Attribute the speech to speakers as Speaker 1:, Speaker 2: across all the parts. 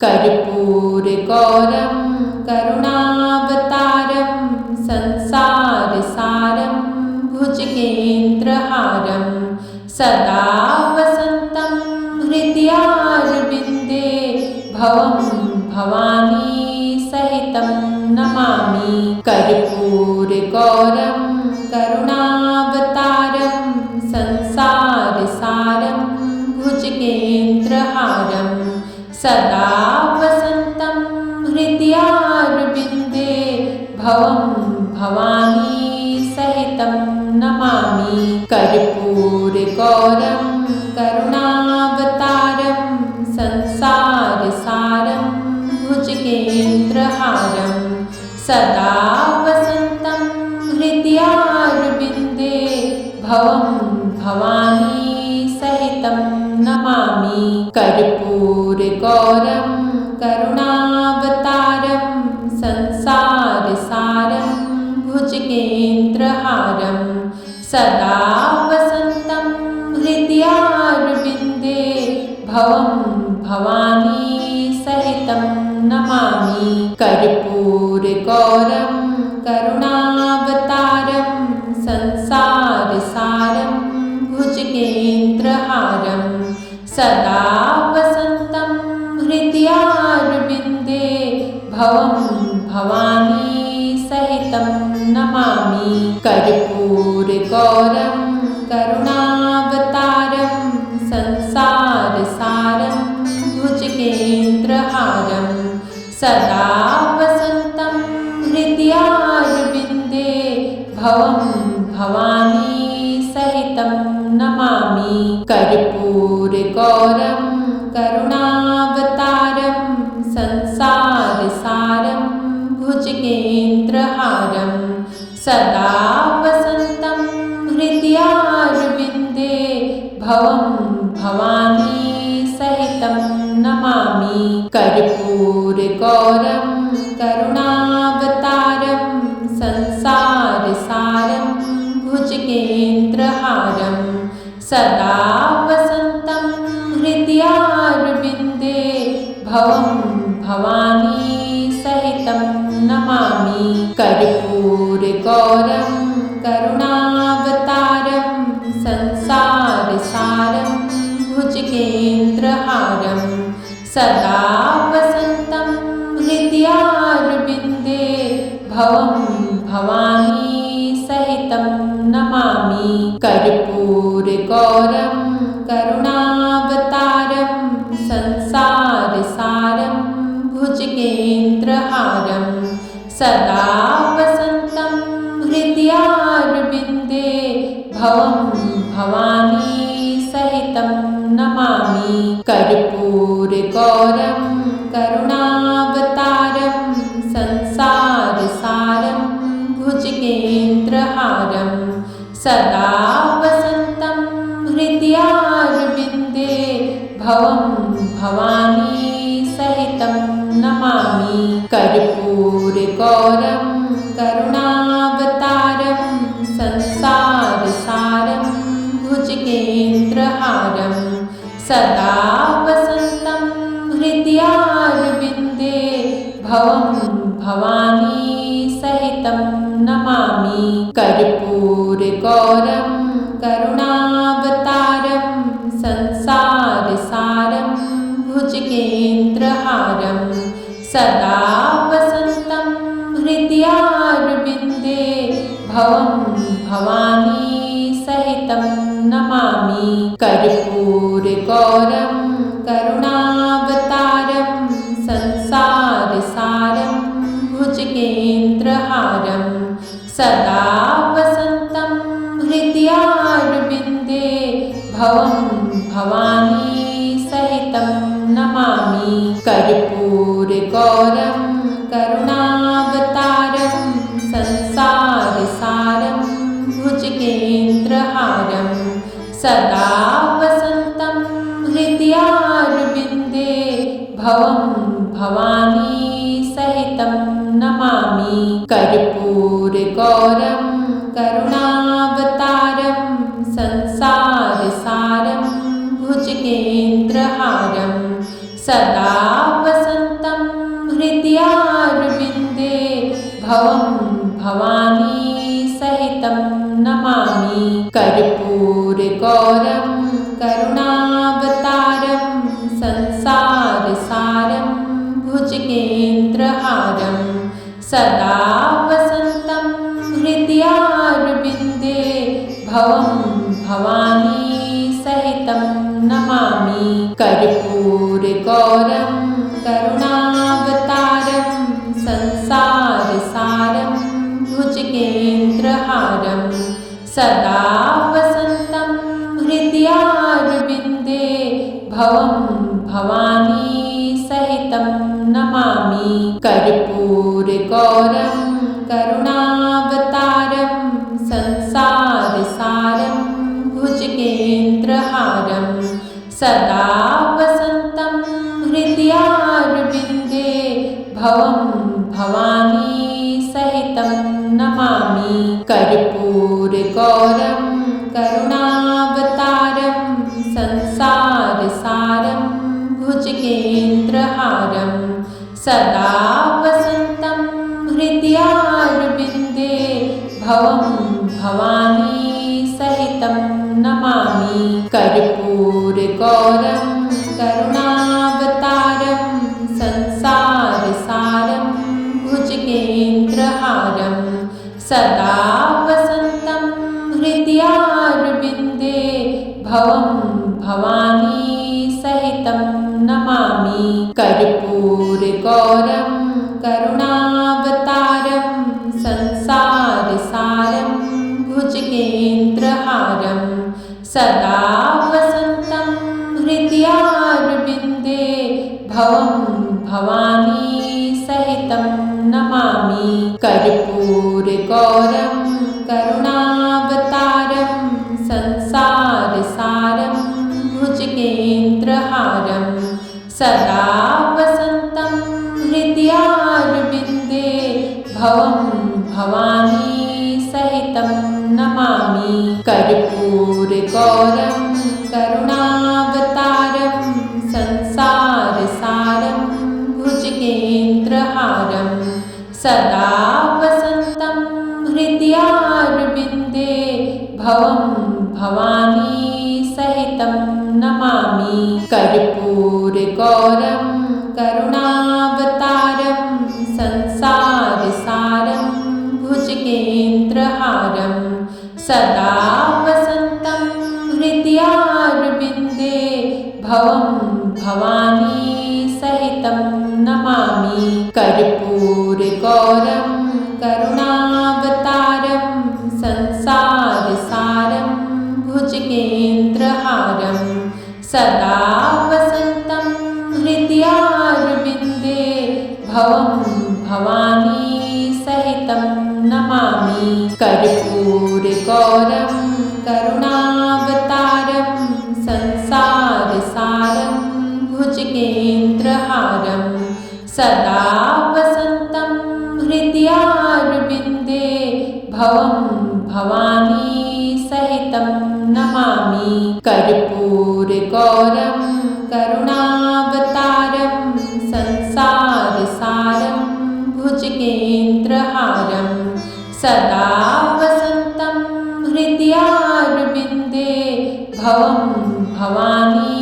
Speaker 1: कर्पूरगौरं करुणावतारं संसारसारं भुजगेन्द्रहारं सदा वसन्तं हृदयारविन्दे भवं भवानी सहितं नमामि। कर्पूरगौरं करुणावतारं संसारसारं भुजगेन्द्रहारं सदा वसन्तं हृदयारविन्दे भवं भवानी सहितं नमामि। कर्पूरगौरं करुणावतारं संसारसारं भुजगेन्द्रहारं सदा वसन्तं हृदयारविन्दे भवं भवानी सहितं नमामि। कर्पूरगौरं करुणावतारं संसारसारं भुजगेन्द्रहारं सदा वसन्तं हृदयारविन्दे भवं भवानी सहितं नमामि। कर्पूरगौरं करुणावतारं संसारसारं भुजगेन्द्रहारं सदा वसन्तं हृदयारविन्दे भवं भवानी सहितं नमामि। कर्पूरगौरं करुणावतारं संसारसारं भुजगेन्द्रहारं सदा वसन्तं हृदयारविन्दे भवं भवानी सहितं नमामि। कर्पूरगौरं करुणावतारं संसारसारं भुजगेन्द्रहारं सदा वसन्तं हृदयारविन्दे भवं भवानी सहितं नमामि। कर्पूरगौरं करुणावतारं संसारसारं भुजगेन्द्रहारं सदा वसन्तं हृदयारविन्दे भवं भवानी सहितं नमामि। कर्पूरगौरं करुणावतारं संसारसारं भुजगेन्द्रहारं सदा वसन्तं हृदयारविन्दे भवं भवानी सहितं नमामि। कर्पूरगौरं करुणावतारं संसारसारं भुजगेन्द्रहारं सदा वसन्तं हृदयारविन्दे भवं भवानी सहितं नमामि। कर्पूरगौरं करुणावतारं संसारसारं भुजगेन्द्रहारं सदा वसन्तं हृदयारविन्दे भवं भवानी सहितं नमामि। कर्पूरगौरं करुणावतारं संसारसारं भुजगेन्द्रहारं सदा वसन्तं हृदयारविन्दे भवं भवानी सहितं नमामि। कर्पूरगौरं करुणावतारं संसारसारं भुजगेन्द्रहारं सदा वसन्तं हृदयारविन्दे भवं भवानी सहितं नमामि। कर्पूरगौरं करुणावतारं संसारसारं भुजगेन्द्रहारं सदा वसन्तं हृदयारविन्दे भवं भवानी सहितं नमामि। कर्पूरगौरं करुणावतारं संसारसारं भुजगेन्द्रहारं सदा वसन्तं हृदयारविन्दे भवं भवानी सहितं नमामि। कर्पूरगौरं करुणावतारं संसारसारं भुजगेन्द्रहारं सदा वसन्तं भवं भवानी सहितं नमामि कर्पूरगौरं करुणावतारं संसारसारं भुजगेन्द्रहारं सदा वसन्तं हृदयारविन्दे भवं भवानी सहितं नमामि कर्पूरगौरं करुणावतारं संसारसारं भुजगेन्द्रहारं सदा वसन्तं हृदयारविन्दे भवं भवानी सहितं नमामि कर्पूरगौरं करुणावतारं संसारसारं भुजगेन्द्रहारं सदा वसन्तं हृदयारविन्दे भवं भवानी सहितं नमामि कर्पूरगौरं करुणावतारं संसारसारं भुजगेन्द्रहारं सदा वसन्तं हृदयारविन्दे भवं भवानी सहितं नमामि कर्पूरगौरं करुणावतारं संसारसारं भुजगेन्द्रहारं सदा वसन्तं हृदयारविन्दे भवं भवानी सहितं नमामि कर्पूरगौरं करुणावतारं संसारसारं भुजगेन्द्रहारं सदा वसन्तं हृदयारविन्दे भवं भवानी सहितं नमामि कर्पूरगौरं करुणावतारं संसारसारं भुजगेन्द्रहारं सदा वसन्तं हृदयारविन्दे भवं भवानी सहितं नमामि कर्पूरगौरं करुणावतारं संसारसारं भुजगेन्द्रहारं सदा वसन्तं हृदयारविन्दे भवं भवानी सहितं नमामि कर्पूरगौरं करुणावतारं संसारसारं भुजगेन्द्रहारं सदा वसन्तं हृदयारविन्दे भवं भवानी सहितं नमामि कर्पूरगौरं करुणावतारं संसारसारं भुजगेन्द्रहारं सदा वसन्तं हृदयारविन्दे भवं भवानी सहितं नमामि कर्पूरगौरं करुणावतारं संसारसारं भुजगेन्द्रहारं सदा वसन्तं हृदयारविन्दे भवं भवानी सहितं नमामि कर्पूरगौरं करुणावतारं संसारसारं भुजगेन्द्रहारं सदा वसन्तं हृदयारविन्दे भवं भवानी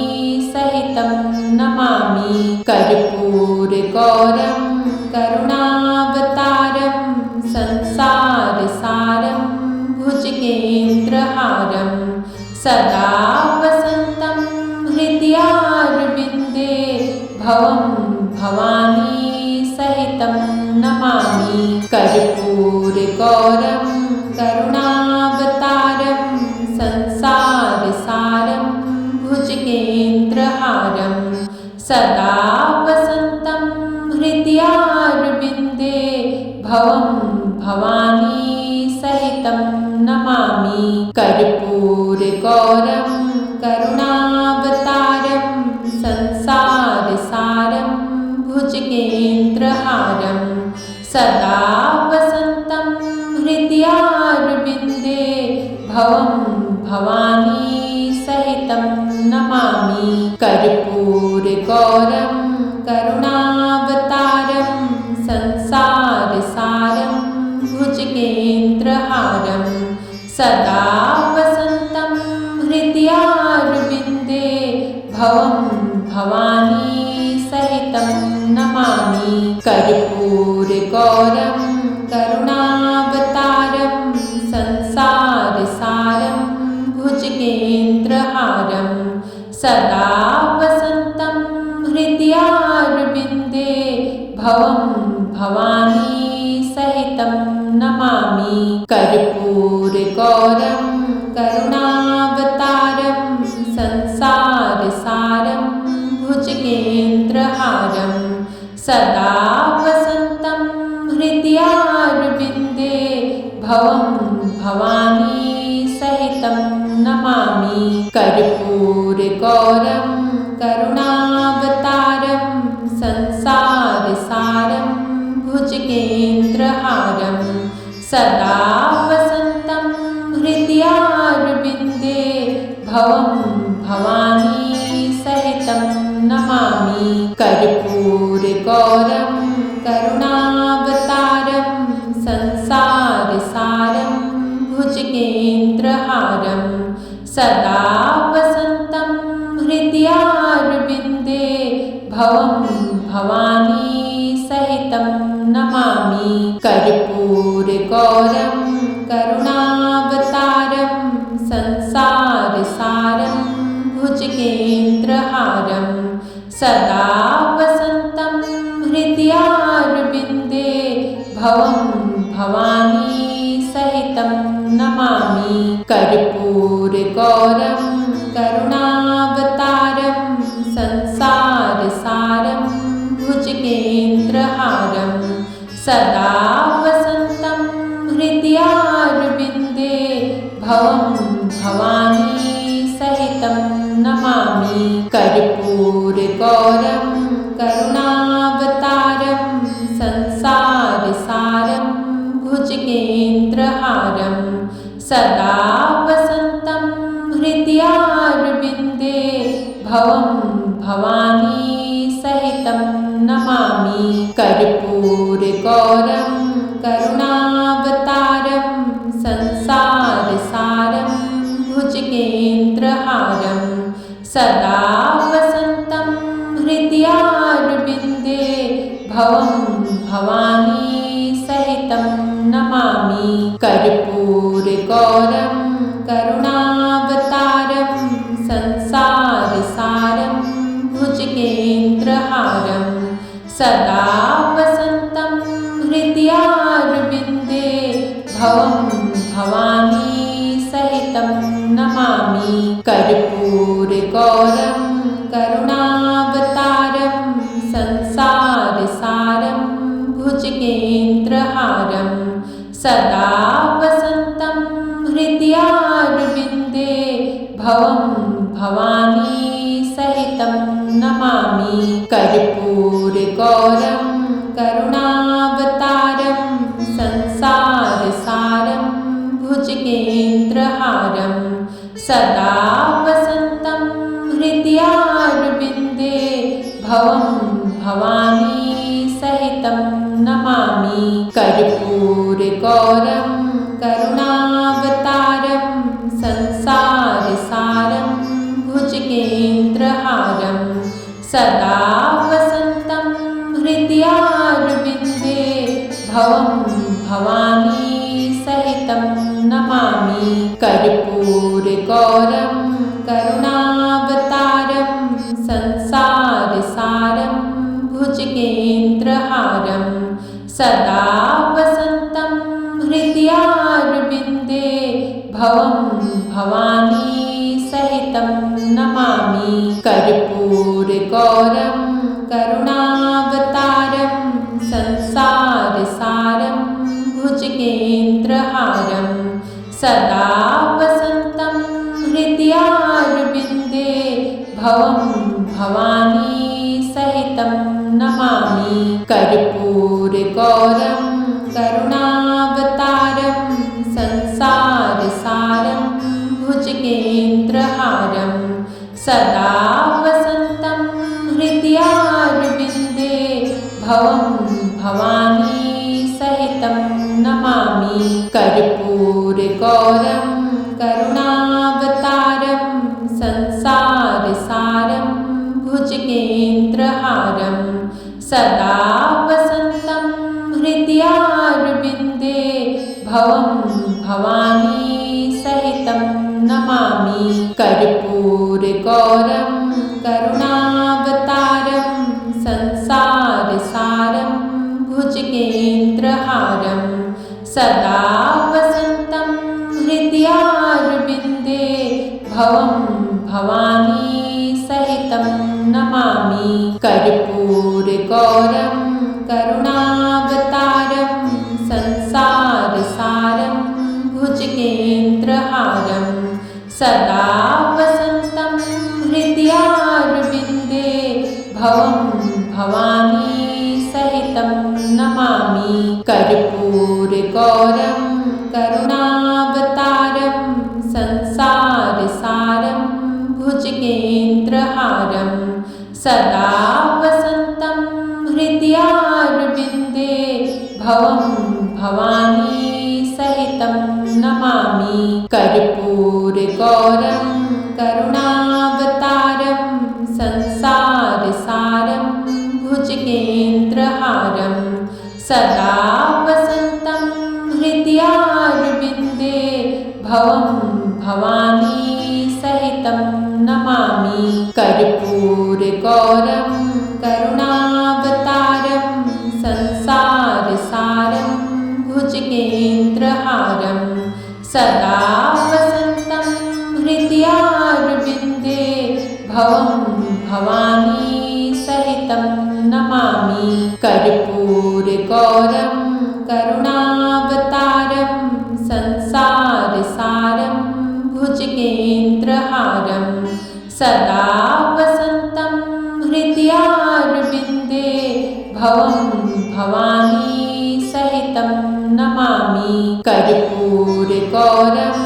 Speaker 1: सहितं नमामि कर्पूरगौरं करुणावतारं संसारसारं भुजगेन्द्रहारं सदा वसन्तं हृदयारविन्दे भवं भवानी सहितं नमामि कर्पूरगौरं करुणावतारं संसारसारं भुजगेन्द्रहारं सदा वसन्तं हृदयारविन्दे भवं भवानी सहितं नमामि कर्पूरगौरं करुणावतारं संसारसारं भुजगेन्द्रहारं सदा वसन्तं हृदयारविन्दे भवं भवानी सहितं नमामि कर्पूरगौरं करुणावतारं संसारसारं सदा वसन्तं हृदयारविन्दे भवं भवानी सहितं नमामि। कर्पूरगौरं करुणावतारं संसारसारं भुजगेन्द्रहारं सदा वसन्तं हृदयारविन्दे भवं भवानी सहितं नमामि। कर्पूरगौरं करुणावतारं संसारसारं भुजगेन्द्रहारं सदा वसन्तं हृदयारविन्दे भवं भवानी सहितं नमामि। कर्पूरगौरं करुणावतारं संसारसारं भुजगेन्द्रहारं सदा वसन्तं हृदयारविन्दे भवं भवानी सहितं नमामि। कर्पूरगौरं करुणावतारं संसारसारं भुजगेन्द्रहारं सदा वसन्तं हृदयारविन्दे भवं भवानी सहितं नमामि। कर्पूरगौरं करुणावतारं संसारसारं भुजगेन्द्रहारं सदा वसन्तं हृदयारविन्दे भवं भवानी सहितं नमामि। कर्पूरगौरं करुणावतारं संसारसारं भुजगेन्द्रहारं सदा वसन्तं हृदयारविन्दे भवं भवानी सहितं नमामि। कर्पूरगौरं करुणावतारं संसारसारं भुजगेन्द्रहारं सदा वसन्तं हृदयारविन्दे भवं भवानी सहितं नमामि। कर्पूरगौरं करुणावतारं संसारसारं भुजगेन्द्रहारं सदा वसन्तं हृदयारविन्दे भवं भवानी सहितं नमामि। कर्पूरगौरं करुणावतारं संसारसारं भुजगेन्द्रहारं सदा वसन्तं हृदयारविन्दे भवं भवानी सहितं नमामि। कर्पूरगौरं करुणावतारं संसारसारं भुजगेन्द्रहारं सदा वसन्तं हृदयारविन्दे भवं भवानी सहितं नमामि। कर्पूरगौरं करुणावतारं संसारसारं भुजगेन्द्रहारं सदा वसन्तं हृदयारविन्दे भवं भवानी सहितं नमामि। कर्पूरगौरं करुणावतारं संसारसारं भुजगेन्द्रहारं सदा वसन्तं हृदयारविन्दे भवं भवानी सहितं नमामि। कर्पूरगौरं करुणावतारं संसारसारं भुजगेन्द्रहारं सदा वसन्तं हृदयारविन्दे भवं भवानी सहितं नमामि। कर्पूरगौरं करुणावतारं संसारसारं भुजगेन्द्रहारं सदा वसन्तं हृदयारविन्दे भवं भवानी सहितं नमामि। कर्पूरगौरं करुणावतारं संसारसारं भुजगेन्द्रहारं सदा वसन्तं हृदयारविन्दे भवं भवानी सहितं नमामि। कर्पूरगौरं करुणावतारं संसारसारं भुजगेन्द्रहारं सदा वसन्तं हृदयारविन्दे भवं भवानी सहितं नमामि। कर्पूरगौरं करुणावतारं संसारसारं भुजगेन्द्रहारं सदा वसन्तं हृदयारविन्दे भवं भवानी सहितं नमामि। कर्पूरगौरं करुणावतारं संसारसारं भुजगेन्द्रहारं सदा वसन्तं हृदयारविन्दे भवं भवानी सहितं नमामि। कर्पूरगौरं करुणावतारं संसारसारं भुजगेन्द्रहारं सदा वसन्तं हृदयारविन्दे भवं भवानी सहितं नमामि। कर्पूरगौरं करुणावतारं संसारसारं भुजगेन्द्रहारं सदा वसन्तं हृदयारविन्दे भवं भवानी सहितं नमामि। कर्पूरगौरं करुणावतारं संसारसारं भुजगेन्द्रहारं सदा वसन्तं हृदयारविन्दे भवं भवानी सहितं नमामि। कर्पूरगौरं करुणावतारं संसारसारं भुजगेन्द्रहारं सदा वसन्तं हृदयारविन्दे भवं भवानी सहितं नमामि। कर्पूरगौरं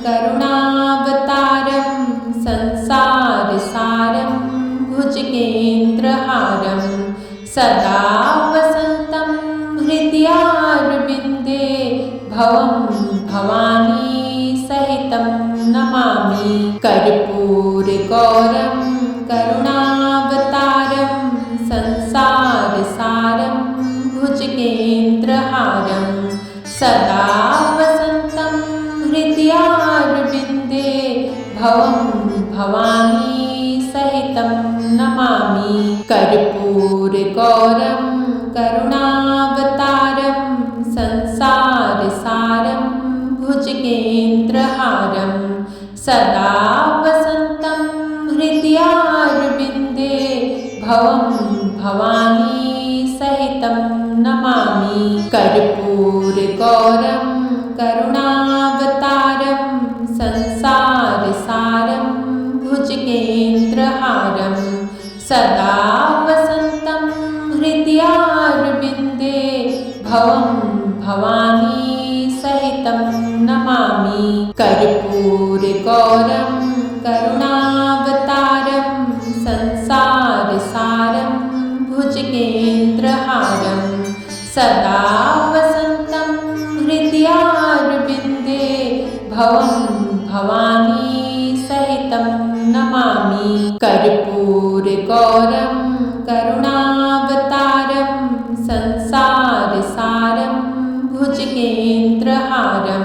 Speaker 1: करुणावतारं संसारसारं भुजगेन्द्रहारं सदा वसन्तं हृदयारविन्दे भवं भवानी सहितं नमामि। कर्पूरगौरं करुणावतारं संसारसारं भुजगेन्द्रहारं सदा वसन्तं हृदयारविन्दे भवं भवानी सहितं नमामि। कर्पूरगौरं करुणावतारं संसारसारं भुजगेन्द्रहारं सदा वसन्तं हृदयारविन्दे भवं भवानी सहितं नमामि। कर्पूरगौरं करुणावतारं संसारसारं भुजगेन्द्रहारं सदा वसन्तं हृदयारविन्दे भवं भवानी सहितं नमामि। कर्पूरगौरं करुणावतारं संसारसारं भुजगेन्द्रहारं सदा वसन्तं हृदयारविन्दे भवं भवानी सहितं नमामि। कर्पूरगौरं करुणावतारं संसारसारं भुजगेन्द्रहारं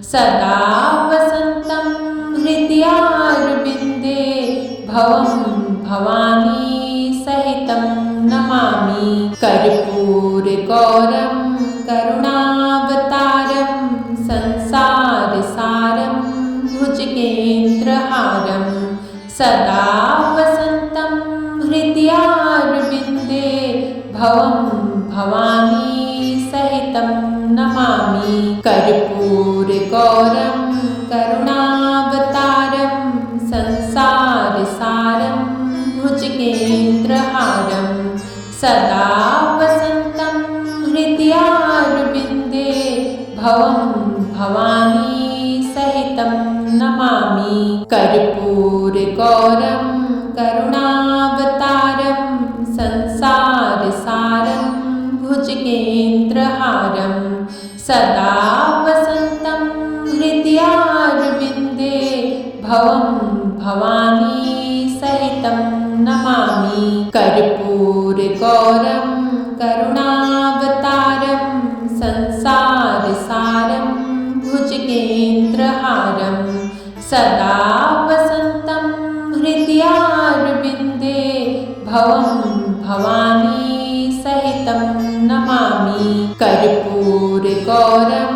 Speaker 1: सदा वसन्तं हृदयारविन्दे भवं भवानी सहितं नमामि। कर्पूरगौरं करुणावतारं संसारसारं भुजगेन्द्रहारं सदा वसन्तं हृदयारविन्दे भवं भवानी सहितं नमामि। कर्पूरगौरं करुणावतारं संसारसारं भुजगेन्द्रहारं सदा वसन्तं हृदयारविन्दे भवं भवानी सहितं नमामि। कर्पूरगौरं करुणावतारं संसारसारं भुजगेन्द्रहारं सदा वसन्तं भवानी सहितं नमामि कर्पूरगौरं करुणावतारं संसारसारं भुजगेन्द्रहारं सदा वसन्तं हृदयारविन्दे भवं भवानी सहितं नमामि कर्पूरगौरं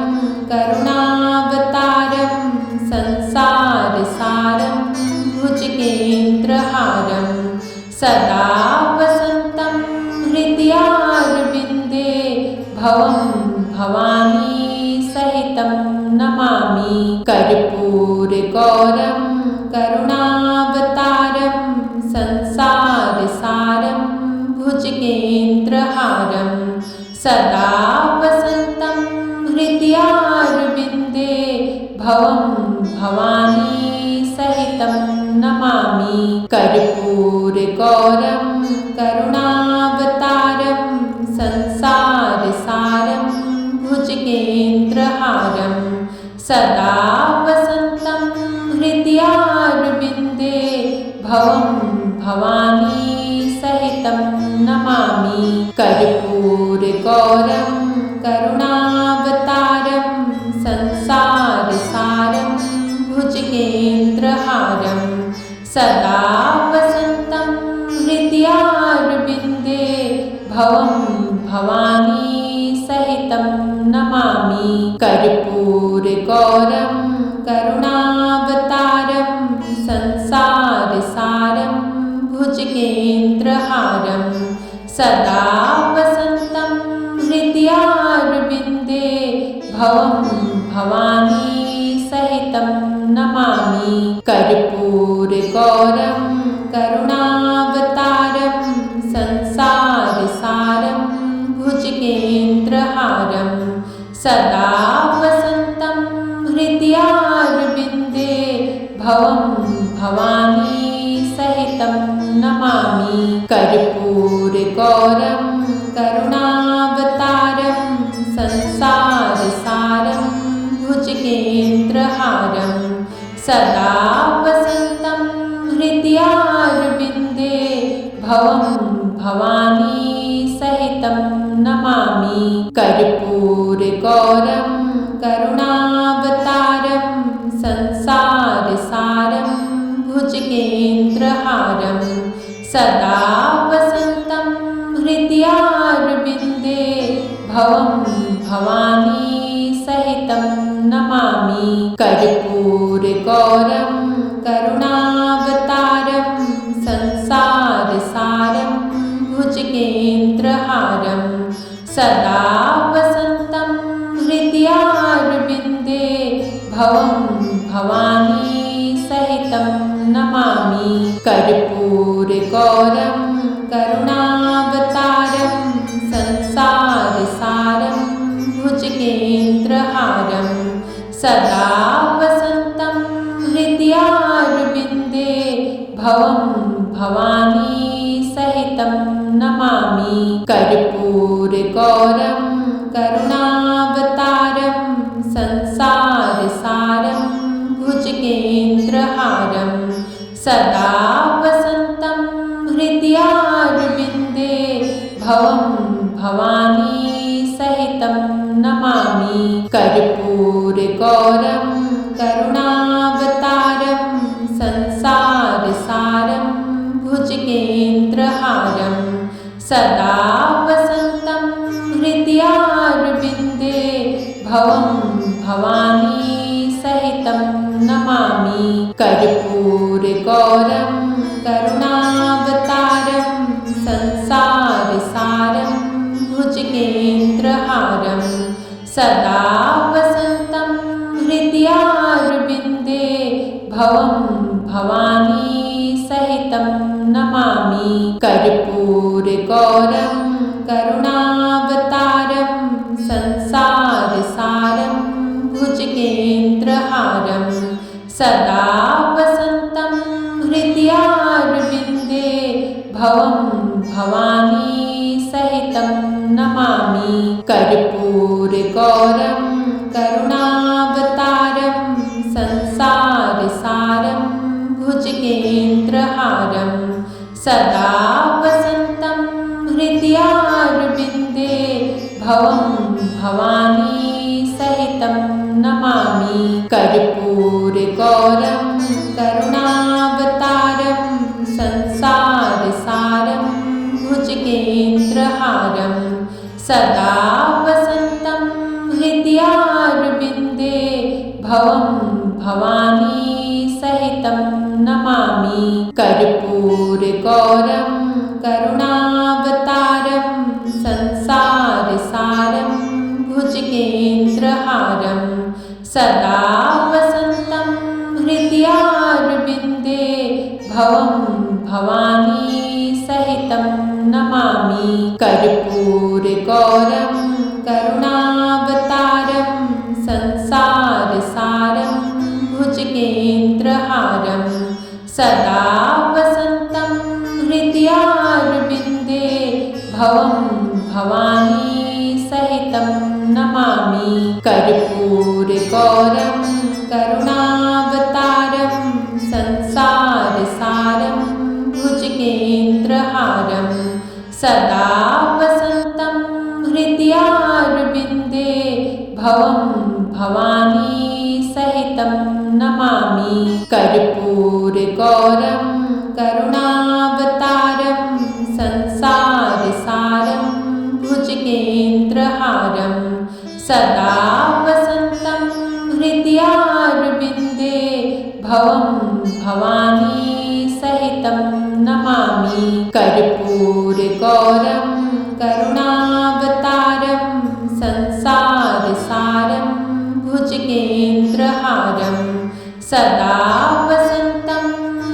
Speaker 1: करुणावतारं संसारसारं भुजगेन्द्रहारं सदा वसन्तं हृदयारविन्दे भवं भवानी सहितं नमामि कर्पूरगौरं करुणावतारं संसारसारं भुजगेन्द्रहारं सदा वसन्तं हृदयारविन्दे भवं भवानी सहितं नमामि कर्पूरगौरं करुणावतारं संसारसारं भुजगेन्द्रहारं सदा वसन्तं हृदयारविन्दे भवं भवानी सहितं नमामि कर्पूरगौरं करुणावतारं संसारसारं भुजगेन्द्रहारं सदा वसन्तं हृदयारविन्दे भवं भवानी सहितं नमामि कर्पूरगौरं करुणावतारं संसारसारं भुजगेन्द्रहारं सदा वसन्तं हृदयारविन्दे भवं भवानी सहितं नमामि कर्पूरगौरं करुणावतारं संसारसारं भुजगेन्द्रहारं सदा वसन्तं हृदयारविन्दे भवं भवानी सहितं नमामि कर्पूरगौरं करुणावतारं संसारसारं भुजगेन्द्रहारं सदा वसन्तं हृदयारविन्दे भवं भवानी सहितं नमामि कर्पूरगौरं करुणावतारं संसारसारं भुजगेन्द्रहारं सदा वसन्तं हृदयारविन्दे भवं भवानी सहितं नमामि कर्पूरगौरं करुणावतारं संसारसारं भुजगेन्द्रहारं सदा वसन्तं हृदयारविन्दे भवं भवानी सहितं नमामि कर्पूरगौरं करुणावतारं संसारसारं भुजगेन्द्रहारं सदा वसन्तं हृदयारविन्दे भवं भवानी सहितं नमामि कर्पूरगौरं करुणावतारं संसारसारं भुजगेन्द्रहारं सदा वसन्तं हृदयारविन्दे भवं भवानी सहितं नमामि कर्पूरगौरं करुणावतारं संसारसारं भुजगेन्द्रहारं सदा वसन्तं हृदयारविन्दे भवं भवानी सहितं नमामि कर्पूरगौरं करुणावतारं संसारसारं भुजगेन्द्रहारं सदा वसन्तं हृदयारविन्दे भवं भवानी सहितं नमामि कर्पूरगौरं करुणावतारं संसारसारं भुजगेन्द्रहारं सदा वसन्तं हृदयारविन्दे भवं भवानी सहितं नमामि कर्पूरगौरं करुणावतारं संसारसारं भुजगेन्द्रहारं सदा वसन्तं हृदयारविन्दे भवं भवानी सहितं नमामि कर्पूरगौरं करुणावतारं संसारसारं भुजगेन्द्रहारं सदा वसन्तं हृदयारविन्दे भवं भवानी सहितं नमामि कर्पूरगौरं करुणावतारं संसारसारं भुजगेन्द्रहारं सदा वसन्तं हृदयारविन्दे भवं भवानी सहितं नमामि कर्पूरगौरं करुणावतारं संसारसारं भुजगेन्द्रहारं सदा वसन्तं हृदयारविन्दे भवं भवानी सहितं नमामि कर्पूरगौरं करुणावतारं संसारसारं भुजगेन्द्रहारं सदा वसन्तं हृदयारविन्दे भवं भवानी सहितं नमामि कर्पूरगौरं करुणावतारं संसारसारं भुजगेन्द्रहारं सदा वसन्तं हृदयारविन्दे भवं भवानी सहितं नमामि कर्पूरगौरं करुणावतारं संसारसारं भुजगेन्द्रहारं सदा वसन्तं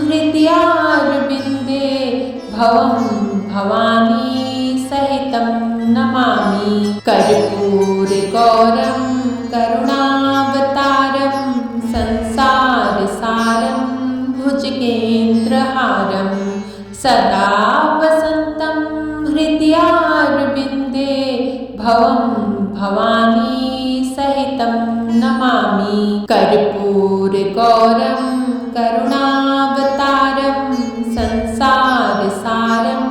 Speaker 1: हृदयारविन्दे भवं भवानी सहितं नमामि कर्पूरगौरं करुणावतारं संसारसारं भुजगेन्द्रहारं सदा वसन्तं हृदयारविन्दे भवं भवानी सहितं नमामि कर्पूरगौरं करुणावतारं संसारसारं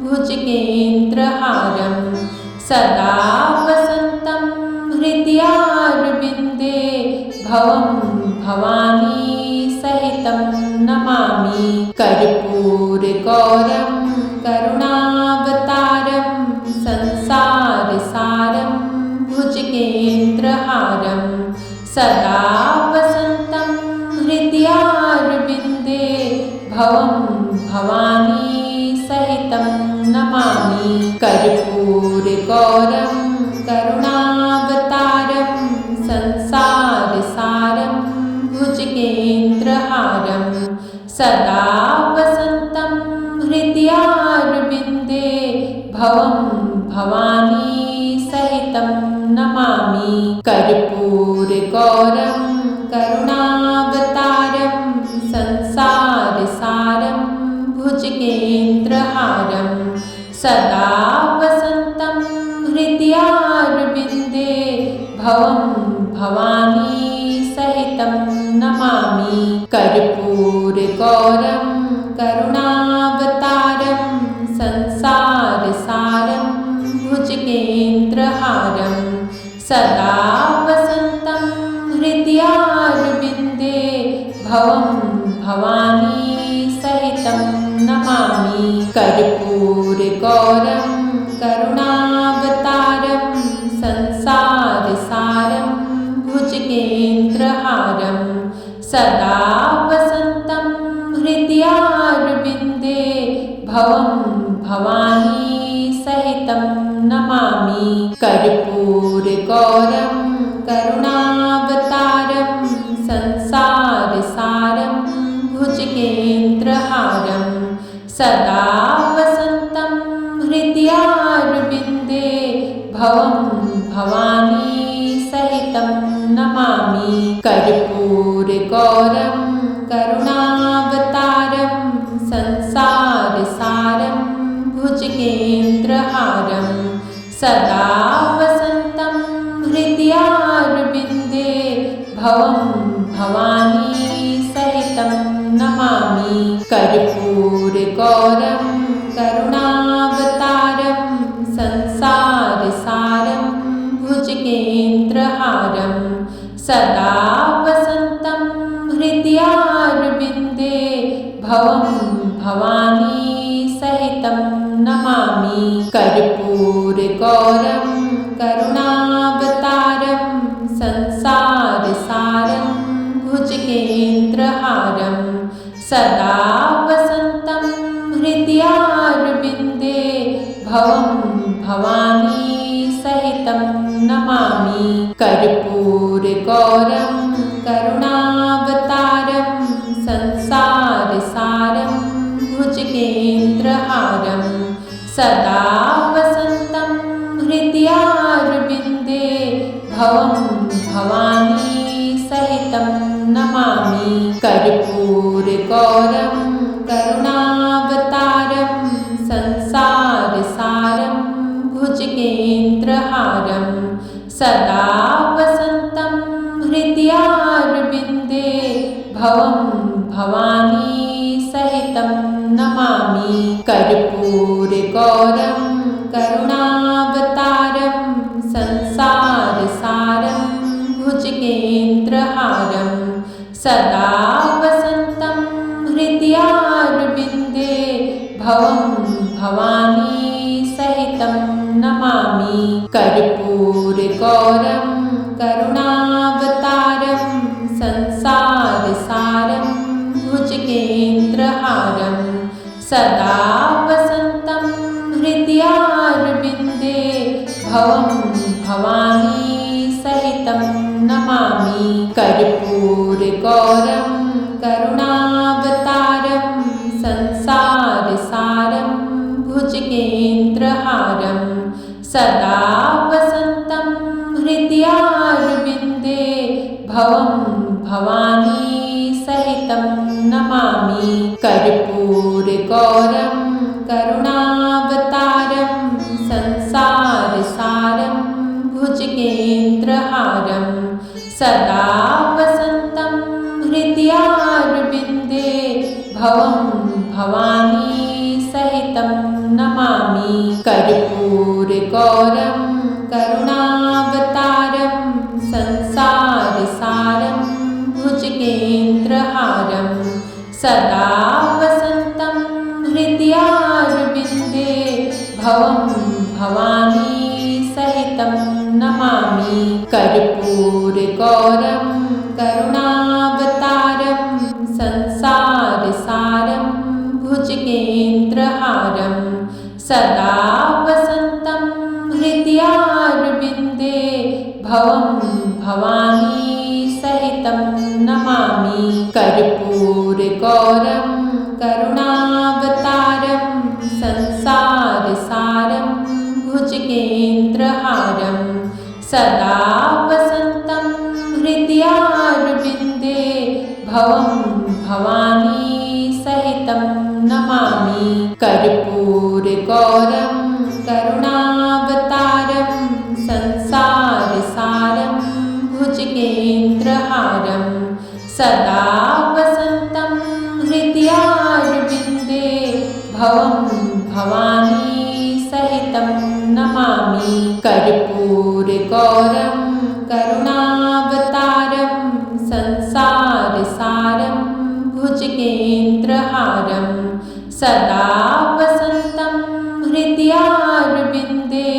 Speaker 1: भुजगेन्द्रहारं सदा वसन्तं हृदयारविन्दे भवं भवानी सहितं नमामि कर्पूरगौरं करुणावतारं संसारसारं भुजगेन्द्रहारं सदा वसन्तं हृदयारविन्दे भवं भवानी सहितं नमामि कर्पूरगौरं करुणावतारं संसारसारं भुजगेन्द्रहारं सदा वसन्तं हृदयारविन्दे भवं भवानी सहितं नमामि कर्पूरगौरं करुणावतारं संसारसारं भुजगेन्द्रहारं सदा वसन्तं हृदयारविन्दे भवं भवानी सहितं नमामि कर्पूरगौरं करुणावतारं संसारसारं भुजगेन्द्रहारं सदा वसन्तं हृदयारविन्दे भवं भवानी सहितं नमामि कर्पूरगौरं करुणावतारं संसारसारं भुजगेन्द्रहारं सदा वसन्तं हृदयारविन्दे भवं भवानी सहितं नमामि कर्पूरगौरं करुणावतारं संसारसारं भुजगेन्द्रहारं सदा वसन्तं हृदयारविन्दे भवं भवानी सहितं नमामि कर्पूरगौरं करुणावतारं संसारसारं भुजगेन्द्रहारं सदा वसन्तं हृदयारविन्दे भवं भवानी सहितं नमामि कर्पूरगौरं कर्पूरगौरं करुणावतारं संसारसारं भुजगेन्द्रहारं सदा वसन्तं हृदयारविन्दे भवं भवानी सहितं नमामि। कर्पूरगौरं करुणावतारं संसारसारं भुजगेन्द्रहारं सदा वसन्तं हृदयारविन्दे भवं भवानी सहितं नमामि। कर्पूरगौरं करुणावतारं संसारसारं भुजगेन्द्रहारं सदा वसन्तं हृदयारविन्दे भवं भवानी सहितं नमामि। कर्पूरगौरं करुणावतारं संसारसारं भुजगेन्द्रहारं सदा वसन्तं हृदयारविन्दे भवं भवानी सहितं नमामि। कर्पूरगौरं करुणावतारं संसारसारं भुजगेन्द्रहारं सदा वसन्तं हृदयारविन्दे भवं भवानी सहितं नमामि। कर्पूरगौरं करुणावतारं संसारसारं भुजगेन्द्रहारं सदा वसन्तं हृदयारविन्दे भवं भवानी सहितं नमामि। कर्पूरगौरं करुणावतारं संसारसारं भुजगेन्द्रहारं सदा वसन्तं हृदयारविन्दे भवं भवानी सहितं नमामि। कर्पूरगौरं करुणावतारं संसारसारं भुजगेन्द्रहारं सदा वसन्तं हृदयारविन्दे भवं भवानी सहितं नमामि। कर्पूरगौरं करुणावतारं संसारसारं भुजगेन्द्रहारं सदा वसन्तं हृदयारविन्दे भवं भवानी सहितं नमामि। कर्पूरगौरं करुणावतारं संसारसारं भुजगेन्द्रहारं सदा वसन्तं हृदयारविन्दे भवं भवानी सहितं नमामि। कर्पूरगौरं करुणावतारं संसारसारं भुजगेन्द्रहारं सदा वसन्तं हृदयारविन्दे भवं भवानी सहितं नमामि। कर्पूरगौरं करुणावतारं संसारसारं भुजगेन्द्रहारं सदा वसन्तं हृदयारविन्दे भवं भवानी सहितं नमामि। कर्पूरगौरं करुणावतारं संसारसारं भुजगेन्द्रहारं सदा वसन्तं हृदयारविन्दे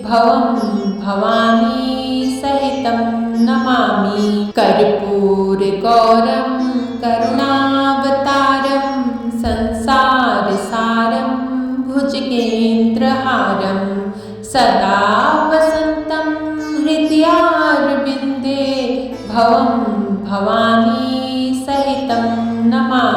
Speaker 1: भवं भवानी सहितं नमामि। कर्पूरगौरं करुणावतारं संसारसारं भुजगेन्द्रहारं सदा वसन्तं हृदयारविन्दे भवं भवानी सहितं नमामि।